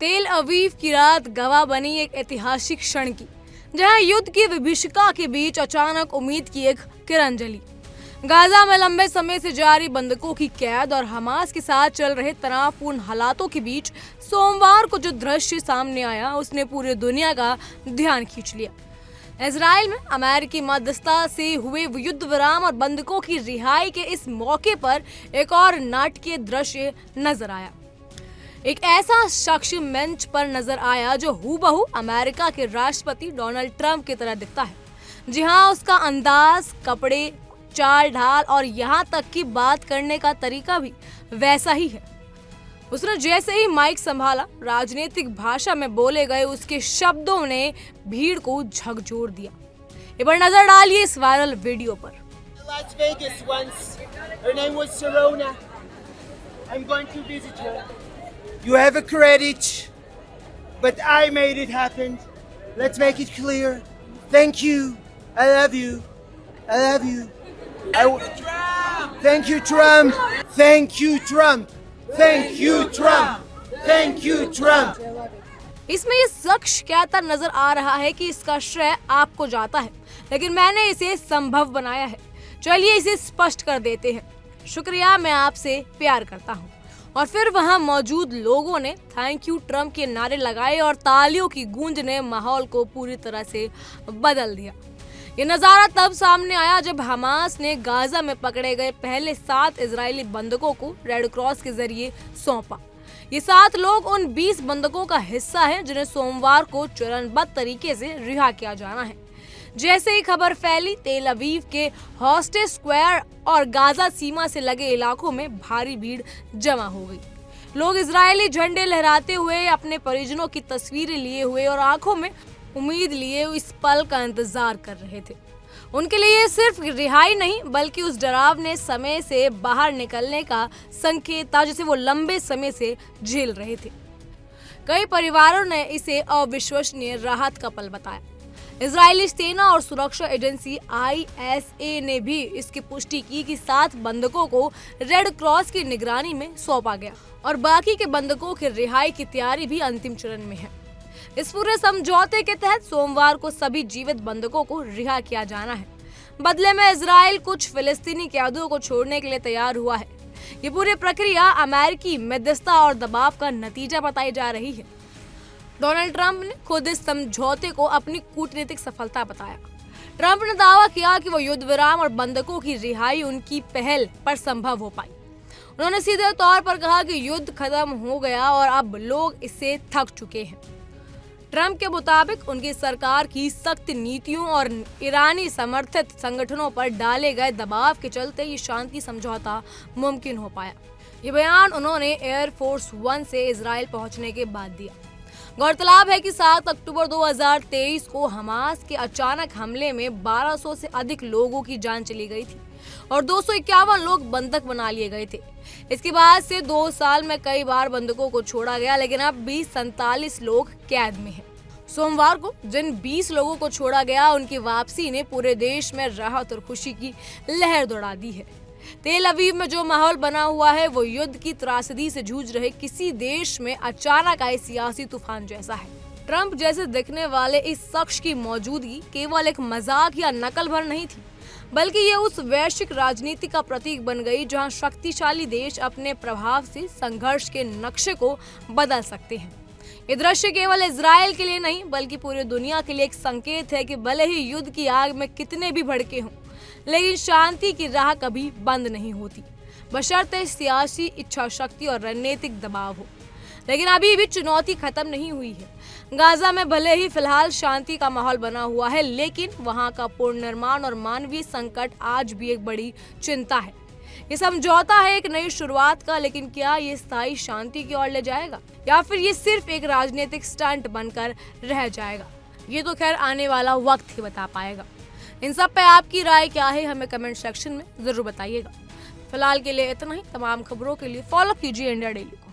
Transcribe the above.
तेल अवीव की रात गवाह बनी एक ऐतिहासिक क्षण की, जहां युद्ध की विभीषिका के बीच अचानक उम्मीद की एक किरण जली। गाजा में लंबे समय से जारी बंधकों की कैद और हमास के साथ चल रहे तनावपूर्ण हालातों के बीच सोमवार को जो दृश्य सामने आया, उसने पूरी दुनिया का ध्यान खींच लिया। इजराइल में अमेरिकी मध्यस्थता से हुए युद्ध विराम और बंधकों की रिहाई के इस मौके पर एक और नाटकीय दृश्य नजर आया। एक ऐसा शख्स मंच पर नजर आया जो हूबहू अमेरिका के राष्ट्रपति डोनाल्ड ट्रंप की तरह दिखता है। जी हाँ, उसका अंदाज, कपड़े, चाल ढाल और यहाँ तक कि बात करने का तरीका भी वैसा ही है। उसने जैसे ही माइक संभाला, राजनीतिक भाषा में बोले गए उसके शब्दों ने भीड़ को झकझोर दिया। एक बार नजर डालिए इस वायरल वीडियो पर। Las Vegas once. Her name was Serona. I'm going to visit her. You have a credit, but I made it happen. Let's make it clear. Thank you. I love you. I love you. Thank you, Trump. Thank you, Trump. Thank you, Trump. Thank you, Trump. इसमें ये शख्स कहता नजर आ रहा है कि इसका श्रेय आपको जाता है, लेकिन मैंने इसे संभव बनाया है। चलिए इसे स्पष्ट कर देते हैं। शुक्रिया, मैं आपसे प्यार करता हूँ। और फिर वहां मौजूद लोगों ने थैंक यू ट्रम्प के नारे लगाए और तालियों की गूंज ने माहौल को पूरी तरह से बदल दिया। ये नजारा तब सामने आया जब हमास ने गाजा में पकड़े गए पहले 7 इजरायली बंधकों को रेड क्रॉस के जरिए सौंपा। ये 7 लोग उन 20 बंधकों का हिस्सा हैं जिन्हें सोमवार को चरणबद्ध तरीके से रिहा किया जाना है। जैसे ही खबर फैली, तेल अवीव के हॉस्टेस स्क्वायर और गाजा सीमा से लगे इलाकों में भारी भीड़ जमा हो गई। लोग इजरायली झंडे लहराते हुए, अपने परिजनों की तस्वीरें लिए हुए और आंखों में उम्मीद लिए इस पल का इंतजार कर रहे थे। उनके लिए सिर्फ रिहाई नहीं, बल्कि उस डरावने समय से बाहर निकलने का संकेत था जिसे वो लंबे समय से झेल रहे थे। कई परिवारों ने इसे अविश्वसनीय राहत का पल बताया। इजरायली सेना और सुरक्षा एजेंसी ISA ने भी इसकी पुष्टि की कि 7 बंधकों को रेड क्रॉस की निगरानी में सौंपा गया और बाकी के बंधकों की रिहाई की तैयारी भी अंतिम चरण में है। इस पूरे समझौते के तहत सोमवार को सभी जीवित बंधकों को रिहा किया जाना है। बदले में इजराइल कुछ फिलिस्तीनी कैदियों को छोड़ने के लिए तैयार हुआ है। ये पूरी प्रक्रिया अमेरिकी मध्यस्थता और दबाव का नतीजा बताई जा रही है। डोनाल्ड ट्रंप ने खुद इस समझौते को अपनी कूटनीतिक सफलता बताया। ट्रंप ने दावा किया कि वो युद्ध विराम और बंधकों की रिहाई उनकी पहल पर संभव हो पाई। उन्होंने सीधे तौर पर कहा कि युद्ध खत्म हो गया और अब लोग इससे थक चुके हैं। ट्रंप के मुताबिक उनकी सरकार की सख्त नीतियों और ईरानी समर्थित संगठनों पर डाले गए दबाव के चलते ये शांति समझौता मुमकिन हो पाया। ये बयान उन्होंने एयरफोर्स 1 से इजराइल पहुंचने के बाद दिया। गौरतलब है कि 7 अक्टूबर 2023 को हमास के अचानक हमले में 1200 से अधिक लोगों की जान चली गई थी और 251 लोग बंधक बना लिए गए थे। इसके बाद से 2 साल में कई बार बंधकों को छोड़ा गया, लेकिन अब भी 47 लोग कैद में हैं। सोमवार को जिन 20 लोगों को छोड़ा गया, उनकी वापसी ने पूरे देश में राहत और खुशी की लहर दौड़ा दी है। तेल अवीव में जो माहौल बना हुआ है वो युद्ध की त्रासदी से जूझ रहे किसी देश में अचानक आए सियासी तूफान जैसा है। ट्रंप जैसे दिखने वाले इस शख्स की मौजूदगी केवल एक मजाक या नकल भर नहीं थी, बल्कि ये उस वैश्विक राजनीति का प्रतीक बन गई जहां शक्तिशाली देश अपने प्रभाव से संघर्ष के नक्शे को बदल सकते हैं। ये दृश्य केवल इजराइल के लिए नहीं, बल्कि पूरी दुनिया के लिए एक संकेत है कि भले ही युद्ध की आग में कितने भी भड़के हों, लेकिन शांति की राह कभी बंद नहीं होती, बशर्ते सियासी इच्छा शक्ति और रणनीतिक दबाव हो। लेकिन अभी भी चुनौती खत्म नहीं हुई है। गाजा में भले ही फिलहाल शांति का माहौल बना हुआ है, लेकिन वहां का पुनर्निर्माण और मानवीय संकट आज भी एक बड़ी चिंता है। ये समझौता है एक नई शुरुआत का, लेकिन क्या ये स्थायी शांति की ओर ले जाएगा या फिर ये सिर्फ एक राजनीतिक स्टंट बनकर रह जाएगा? ये तो खैर आने वाला वक्त ही बता पाएगा। इन सब पे आपकी राय क्या है, हमें कमेंट सेक्शन में जरूर बताइएगा। फिलहाल के लिए इतना ही। तमाम खबरों के लिए फॉलो कीजिए इंडिया डेली को।